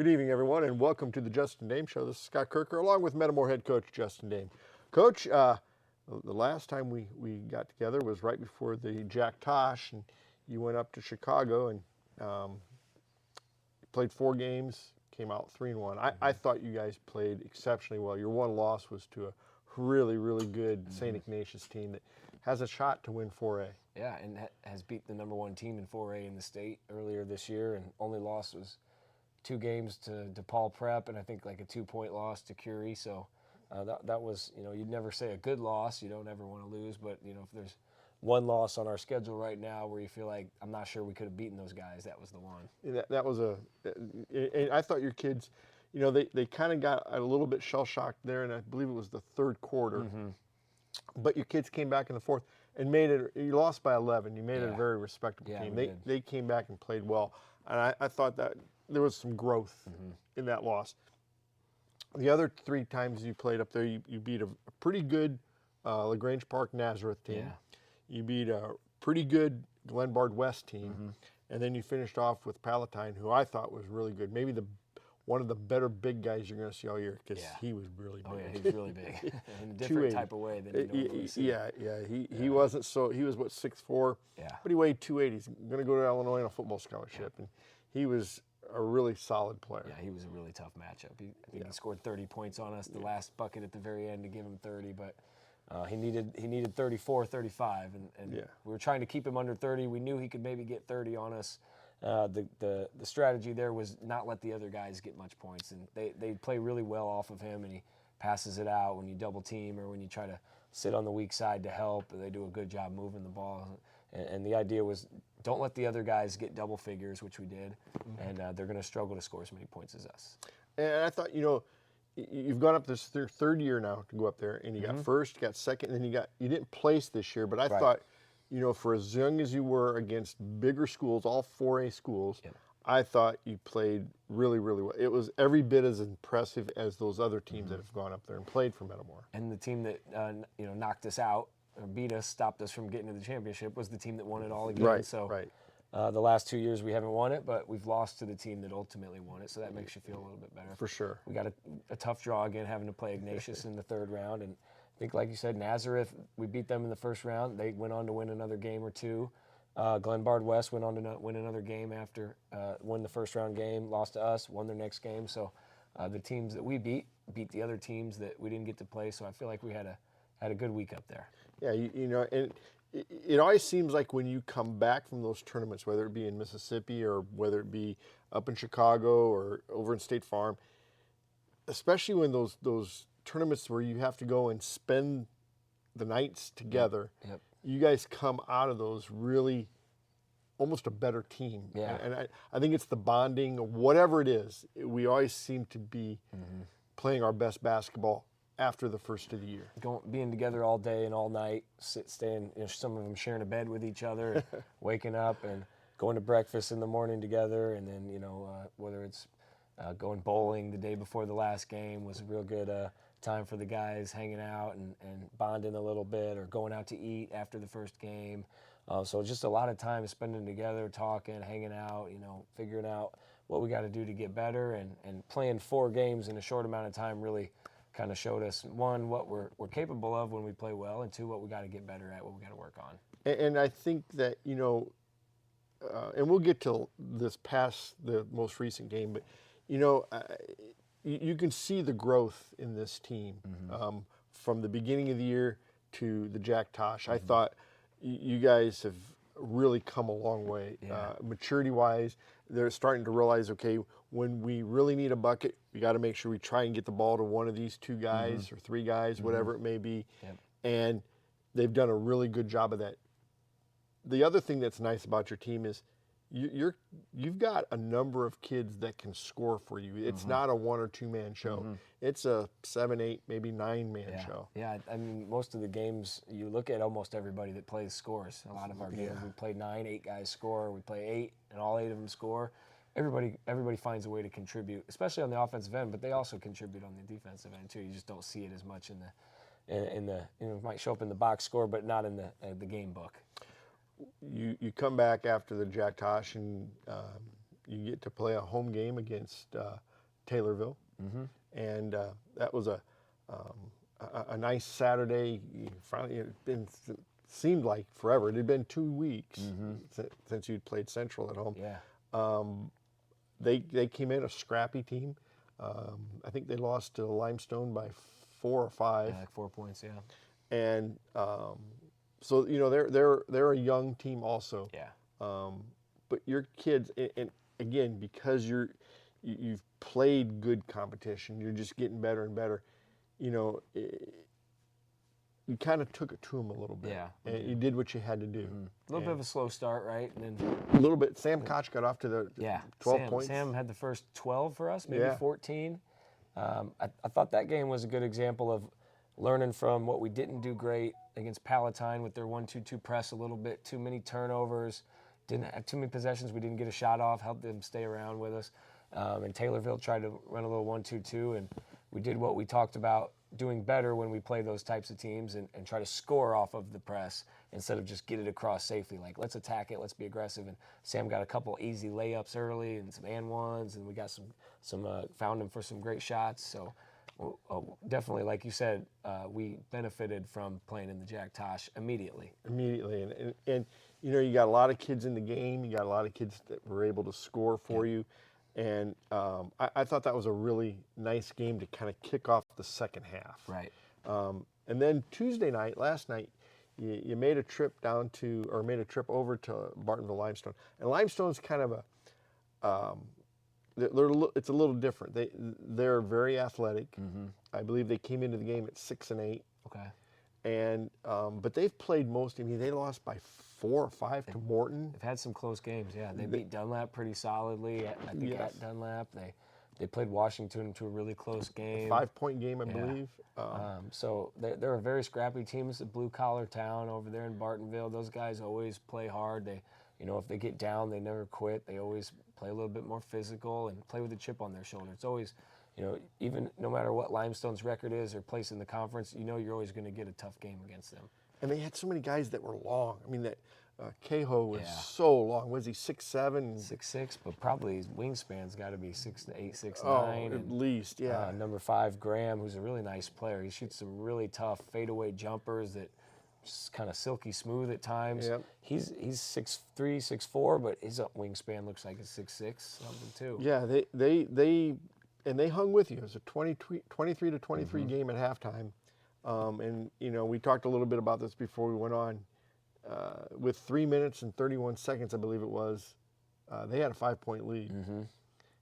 Good evening, everyone, and welcome to the Justin Dehm Show. This is Scott Kerker, along with Metamore head coach Justin Dehm. Coach, the last time we got together was right before the Jack Tosh, and you went up to Chicago and played 4 games, came out 3-1. I thought you guys played exceptionally well. Your one loss was to a really, really good St. Ignatius team that has a shot to win 4A. Yeah, and has beat the #1 team in 4A in the state earlier this year, and only loss was 2 games to DePaul Prep, and I think like a 2-point loss to Curie. So that was, you'd never say a good loss. You don't ever want to lose, but if there's one loss on our schedule right now where you feel like I'm not sure we could have beaten those guys, that was the one. That was I thought your kids, they kind of got a little bit shell shocked there, and I believe it was the third quarter. But your kids came back in the fourth and made it. You lost by 11. You made it a very respectable team. They came back and played well, and I thought that there was some growth in that loss. The other 3 times you played up there, you beat a pretty good LaGrange Park Nazareth team. Yeah. You beat a pretty good Glenbard West team, and then you finished off with Palatine, who I thought was really good. Maybe one of the better big guys you're going to see all year, because he was really big. Oh, yeah, he's really big in a different type of way than you normally see. He wasn't so, he was, 6'4", but he weighed 280. He's going to go to Illinois on a football scholarship, and he was a really solid player. Yeah, he was a really tough matchup. I think he scored 30 points on us the last bucket at the very end to give him 30, but he needed 34, 35, and we were trying to keep him under 30. We knew he could maybe get 30 on us. The strategy there was not let the other guys get much points, and they play really well off of him, and he passes it out when you double team or when you try to sit on the weak side to help. They do a good job moving the ball, and the idea was don't let the other guys get double figures, which we did, and they're going to struggle to score as many points as us. And I thought, you've gone up this third year now to go up there, and you got first, you got second, and then you didn't place this year, but I thought, for as young as you were against bigger schools, all 4A schools, I thought you played really, really well. It was every bit as impressive as those other teams that have gone up there and played for Metamore. And the team that knocked us out or beat us, stopped us from getting to the championship, was the team that won it all again. The last 2 years we haven't won it, but we've lost to the team that ultimately won it, so that makes you feel a little bit better. For sure. We got a tough draw again, having to play Ignatius in the 3rd round, and I think, like you said, Nazareth, we beat them in the 1st round. They went on to win another game or 2. Glenbard West went on to win another game after won the 1st round game, lost to us, won their next game. So the teams that we beat the other teams that we didn't get to play. So I feel like we had a good week up there. Yeah, and it always seems like when you come back from those tournaments, whether it be in Mississippi or whether it be up in Chicago or over in State Farm, especially when those tournaments where you have to go and spend the nights together, you guys come out of those really almost a better team. Yeah. And I think it's the bonding, whatever it is, we always seem to be playing our best basketball after the first of the year. Being together all day and all night, staying, some of them sharing a bed with each other, and waking up and going to breakfast in the morning together, and then, whether it's going bowling the day before the last game was a real good time for the guys, hanging out and bonding a little bit, or going out to eat after the first game. So just a lot of time spending together, talking, hanging out, figuring out what we got to do to get better, and playing 4 games in a short amount of time really kind of showed us, 1, what we're capable of when we play well, and 2, what we got to get better at, what we got to work on. And I think that, and we'll get to this past the most recent game, but, you can see the growth in this team from the beginning of the year to the Jack Tosh. I thought you guys have really come a long way. Maturity-wise, they're starting to realize, okay, when we really need a bucket, we got to make sure we try and get the ball to one of these 2 guys or 3 guys, whatever it may be. And they've done a really good job of that. The other thing that's nice about your team is you've got a number of kids that can score for you. It's not a 1 or 2 man show. It's a 7, 8, maybe 9 man show. Yeah, I mean, most of the games, you look at almost everybody that plays scores. A lot of our games, we play 9, 8 guys score. We play 8, and all 8 of them score. Everybody finds a way to contribute, especially on the offensive end, but they also contribute on the defensive end too. You just don't see it as much in the it might show up in the box score, but not in the game book. You come back after the Jack Tosh, and you get to play a home game against Taylorville, and that was a nice Saturday. Finally, seemed like forever. It had been 2 weeks since you'd played Central at home. Yeah. They came in a scrappy team. I think they lost to Limestone by 4 or 5. Yeah, like 4 points. Yeah. And so they're a young team also. Yeah. But your kids, and again, because you've played good competition, you're just getting better and better. You kind of took it to them a little bit. Yeah. And you did what you had to do. A little bit of a slow start, right? And then a little bit. Sam Koch got off to the 12 points. Sam had the first 12 for us, maybe Yeah. 14. I thought that game was a good example of learning from what we didn't do great against Palatine with their 1-2-2 press a little bit. Too many turnovers. Didn't have too many possessions. We didn't get a shot off. Helped them stay around with us. And Taylorville tried to run a little 1-2-2, and we did what we talked about doing better when we play those types of teams and try to score off of the press instead of just get it across safely. Like, let's attack it, let's be aggressive. And Sam got a couple easy layups early and some and ones, and we got found him for some great shots. So definitely, like you said, we benefited from playing in the Jack Tosh immediately. And you got a lot of kids in the game. You got a lot of kids that were able to score for you. And I thought that was a really nice game to kind of kick off the second half. Right. And then Tuesday night, last night, you made a trip over to Bartonville Limestone. And Limestone's kind of it's a little different. They're very athletic. I believe they came into the game at 6-8. Okay. And but they've played most. I mean, they lost by 4 or 5 to Morton. They've had some close games. Yeah, they beat Dunlap pretty solidly. I think at Dunlap they played Washington into a really close game. 5-point game, I believe. So they're a very scrappy team. It's a blue-collar town over there in Bartonville. Those guys always play hard. They, if they get down, they never quit. They always play a little bit more physical and play with a chip on their shoulder. It's always, even no matter what Limestone's record is or place in the conference, you're always going to get a tough game against them. And they had so many guys that were long. I mean, that Cahoe was so long. Was he 6'7"? 6'6", but probably his wingspan's got to be 6'8", 6'9". Oh, at least, yeah. Number 5, Graham, who's a really nice player. He shoots some really tough fadeaway jumpers that just kind of silky smooth at times. Yep. He's 6'3", 6'4", but his wingspan looks like it's 6'6", something too. Yeah, they hung with you. It was a 23-23 game at halftime. And we talked a little bit about this before we went on. With 3 minutes and 31 seconds, I believe it was, they had a 5-point lead.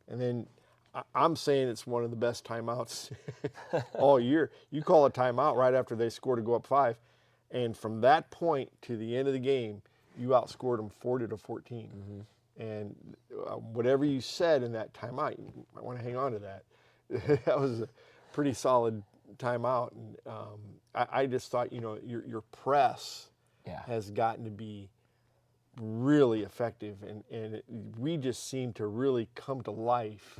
And then I'm saying it's one of the best timeouts all year. You call a timeout right after they score to go up 5, and from that point to the end of the game, you outscored them 40-14. And whatever you said in that timeout, you might want to hang on to that. That was a pretty solid timeout, and I just thought, your press has gotten to be really effective, and we just seem to really come to life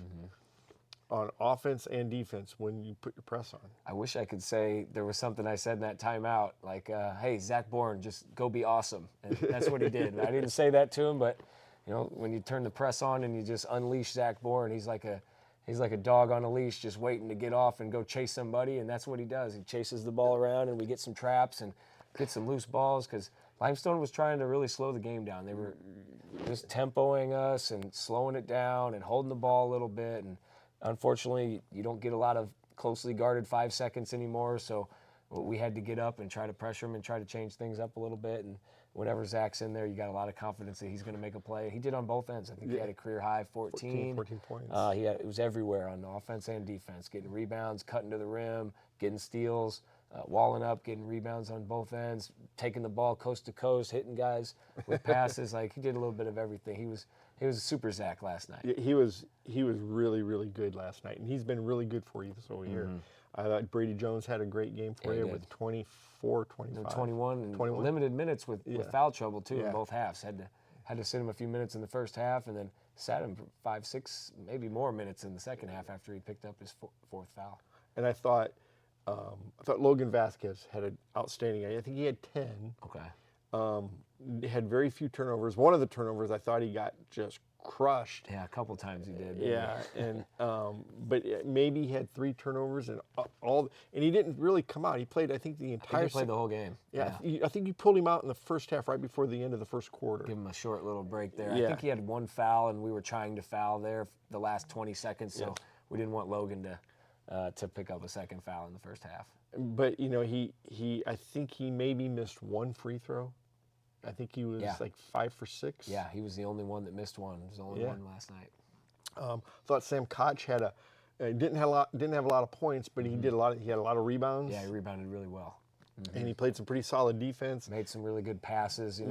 on offense and defense when you put your press on. I wish I could say there was something I said in that timeout, like, hey, Zach Bourne, just go be awesome. And that's what he did. I didn't say that to him, but when you turn the press on and you just unleash Zach Bourne, he's like a dog on a leash just waiting to get off and go chase somebody, and that's what he does. He chases the ball around, and we get some traps and get some loose balls, because Limestone was trying to really slow the game down. They were just tempoing us and slowing it down and holding the ball a little bit, and unfortunately you don't get a lot of closely guarded 5 seconds anymore, so we had to get up and try to pressure him and try to change things up a little bit. And whenever Zach's in there, you got a lot of confidence that he's going to make a play. He did on both ends. I think he had a career high 14 points. It was everywhere on offense and defense, getting rebounds, cutting to the rim, getting steals, walling up, getting rebounds on both ends, taking the ball coast to coast, hitting guys with passes. Like, he did a little bit of everything. He was a super Zach last night. He was really, really good last night, and he's been really good for you this whole year. I thought Brady Jones had a great game for you with 24, 25. 21. Limited minutes with foul trouble, too, in both halves. Had to sit him a few minutes in the first half, and then sat him for 5, 6, maybe more minutes in the second half after he picked up his fourth foul. And I thought Logan Vasquez had an outstanding game. I think he had 10. Okay. Had very few turnovers. One of the turnovers, I thought he got just crushed. Yeah, a couple times he did. Yeah, and but maybe he had 3 turnovers and and he didn't really come out. He played, I think, the entire. He played the whole game. Yeah, I think you pulled him out in the first half, right before the end of the first quarter. Give him a short little break there. Yeah. I think he had 1 foul, and we were trying to foul there the last 20 seconds, so we didn't want Logan to pick up a second foul in the first half. But I think he maybe missed 1 free throw. I think he was like 5 for 6. Yeah, he was the only one that missed one. He was the only one last night. Thought Sam Koch had didn't have a lot of points, but he had a lot of rebounds. Yeah, he rebounded really well. And he played some pretty solid defense. Made some really good passes.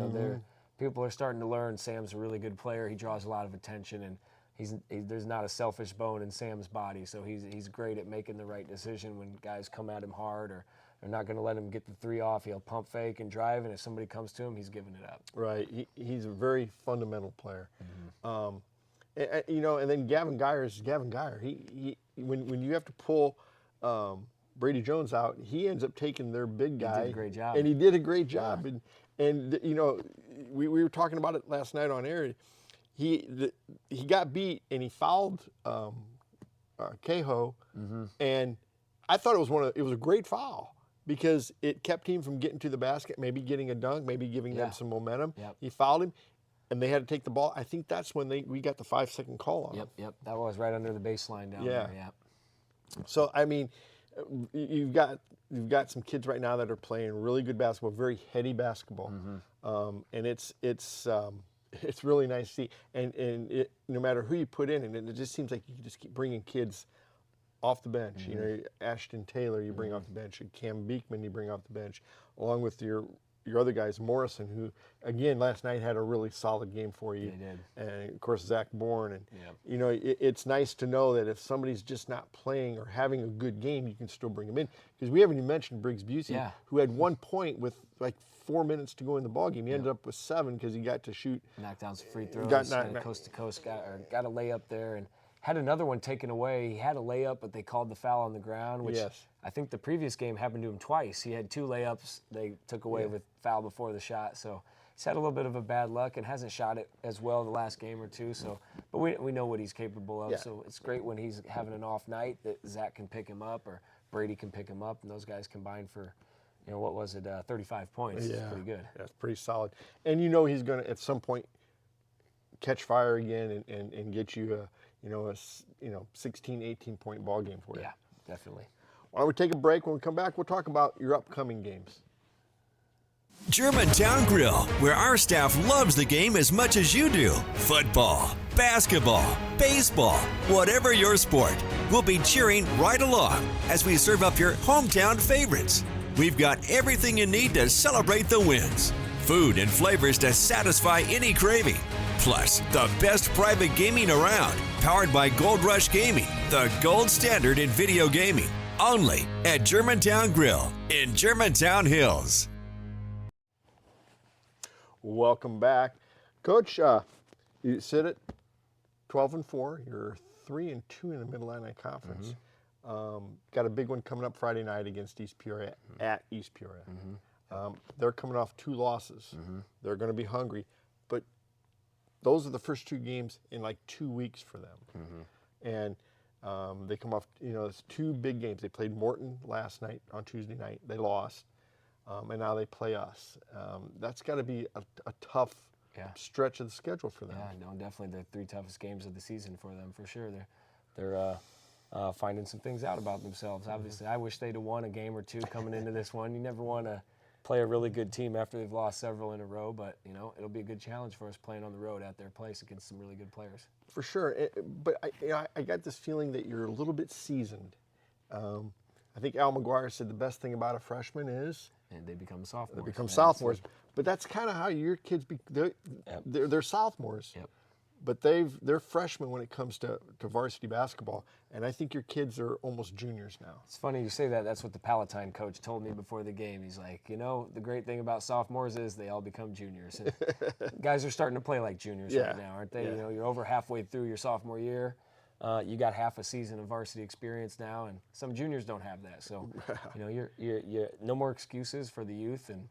People are starting to learn Sam's a really good player. He draws a lot of attention, and there's not a selfish bone in Sam's body. So he's great at making the right decision when guys come at him hard, or they're not going to let him get the 3 off. He'll pump fake and drive, and if somebody comes to him, he's giving it up. Right. He's a very fundamental player. And then Gavin Geyer is Gavin Geyer. He when you have to pull Brady Jones out, he ends up taking their big guy. He did a great job. And he did a great job. And we were talking about it last night on air. He got beat and he fouled Cahoe, and I thought it was a great foul because it kept him from getting to the basket, maybe getting a dunk, maybe giving them some momentum. Yep. He fouled him, and they had to take the ball. I think that's when we got the 5-second call on him. Yep. That was right under the baseline down there. Yeah. So I mean, you've got some kids right now that are playing really good basketball, very heady basketball, and it's really nice to see. And no matter who you put in, and it just seems like you can just keep bringing kids off the bench. Ashton Taylor you bring off the bench, and Cam Beekman you bring off the bench, along with your other guys, Morrison, who again last night had a really solid game for you. They did. And of course Zach Bourne, and it's nice to know that if somebody's just not playing or having a good game, you can still bring them in, because we haven't even mentioned Briggs Busey, who had 1 point with like 4 minutes to go in the ballgame. He ended up with 7 because he got to shoot. Knocked down some free throws, coast to coast, got a layup there, and had another one taken away. He had a layup, but they called the foul on the ground, which I think the previous game happened to him twice. He had 2 layups they took away with foul before the shot. So he's had a little bit of a bad luck and hasn't shot it as well the last game or two. So, but we know what he's capable of. So it's great when he's having an off night that Zach can pick him up or Brady can pick him up, and those guys combine for, 35 points. It's pretty good. That's pretty solid. And he's going to at some point catch fire again and get you a 16, 18-point ball game for you. Yeah, definitely. Why don't we take a break? When we come back, we'll talk about your upcoming games. Germantown Grill, where our staff loves the game as much as you do. Football, basketball, baseball, whatever your sport, we'll be cheering right along as we serve up your hometown favorites. We've got everything you need to celebrate the wins. Food and flavors to satisfy any craving. Plus, the best private gaming around, powered by Gold Rush Gaming, the gold standard in video gaming. Only at Germantown Grill in Germantown Hills. Welcome back. Coach, you sit at 12-4. You're 3-2 in the Mid-Atlantic Conference. Got a big one coming up Friday night against East Peoria at East Peoria. They're coming off 2 losses. They're going to be hungry, but those are the first 2 games in like 2 weeks for them. And they come off, it's 2 big games. They played Morton last night on Tuesday night. They lost, and now they play us. That's got to be a tough stretch of the schedule for them. Yeah, no, definitely the 3 toughest games of the season for them for sure. They're finding some things out about themselves. Obviously, I wish they'd have won a game or 2 coming into this one. You never want to play a really good team after they've lost several in a row, but it'll be a good challenge for us playing on the road at their place against some really good players. For sure, but I got this feeling that you're a little bit seasoned. I think Al McGuire said the best thing about a freshman is they become sophomores. They become sophomores, but that's kind of how your kids they're sophomores. But they're freshmen when it comes to varsity basketball, and I think your kids are almost juniors now. It's funny you say that. That's what the Palatine coach told me before the game. He's like, the great thing about sophomores is they all become juniors. And guys are starting to play like juniors right now, aren't they? You're over halfway through your sophomore year. You got half a season of varsity experience now, and some juniors don't have that. So, you're no more excuses for the youth, and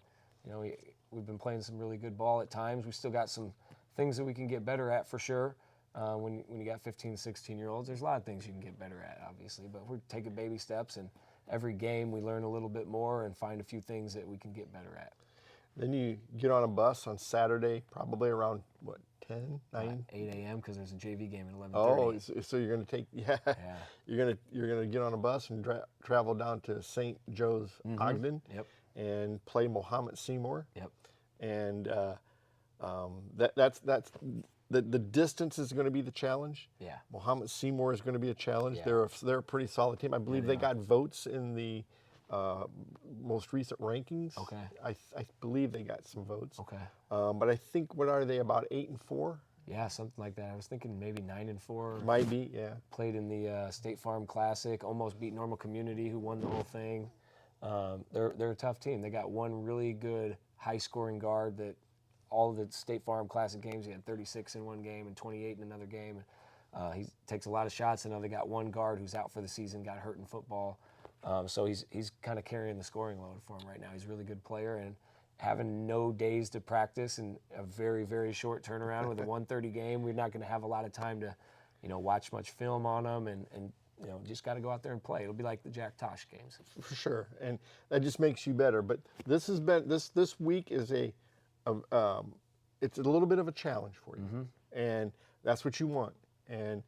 You know, we've been playing some really good ball at times. We still got some things that we can get better at for sure. When you got 15, 16-year-olds, there's a lot of things you can get better at, obviously. But we're taking baby steps, and every game we learn a little bit more and find a few things that we can get better at. Then you get on a bus on Saturday, probably around, what, 10, 9? 8 a.m. because there's a JV game at 11:30. Oh, so you're going to take, you're going to get on a bus and travel down to St. Joe's, Ogden, and play Mohammed Seymour. Yep. And that's the distance is going to be the challenge. Yeah. Mohammed Seymour is going to be a challenge. Yeah. They're a pretty solid team. I believe they got votes in the most recent rankings. Okay. I believe they got some votes. Okay. But I think, what are they, about 8-4? Yeah, something like that. I was thinking maybe 9-4. Might be, yeah. Played in the State Farm Classic, almost beat Normal Community, who won the whole thing. They're a tough team. They got one really good high-scoring guard that all of the State Farm Classic games, he had 36 in one game and 28 in another game. He takes a lot of shots. And now they got one guard who's out for the season, got hurt in football. So he's kind of carrying the scoring load for him right now. He's a really good player, and having no days to practice and a very, very short turnaround with a 1:30 game, we're not going to have a lot of time to, watch much film on him, and just got to go out there and play. It'll be like the Jack Tosh games. For sure, and that just makes you better. But this has been this week is it's a little bit of a challenge for you, and that's what you want. And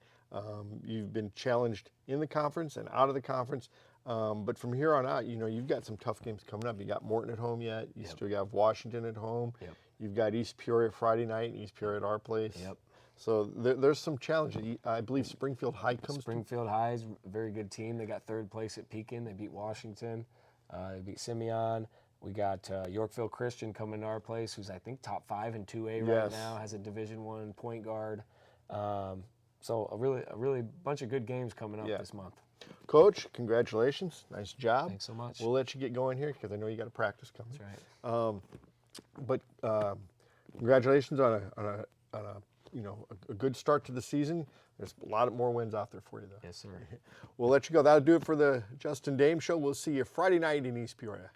you've been challenged in the conference and out of the conference. But from here on out, you've got some tough games coming up. You got Morton at home yet. You still got Washington at home. Yep. You've got East Peoria Friday night, East Peoria at our place. Yep. So there's some challenges. I believe Springfield High comes. Springfield High is a very good team. They got third place at Pekin. They beat Washington. They beat Simeon. We got Yorkville Christian coming to our place, who's I think top 5 in 2A right now. Has a Division I point guard. So a really bunch of good games coming up this month. Coach, congratulations. Nice job. Thanks so much. We'll let you get going here because I know you got a practice coming. That's right. But congratulations on a good start to the season. There's a lot more wins out there for you, though. Yes, sir. We'll let you go. That'll do it for the Justin Dehm Show. We'll see you Friday night in East Peoria.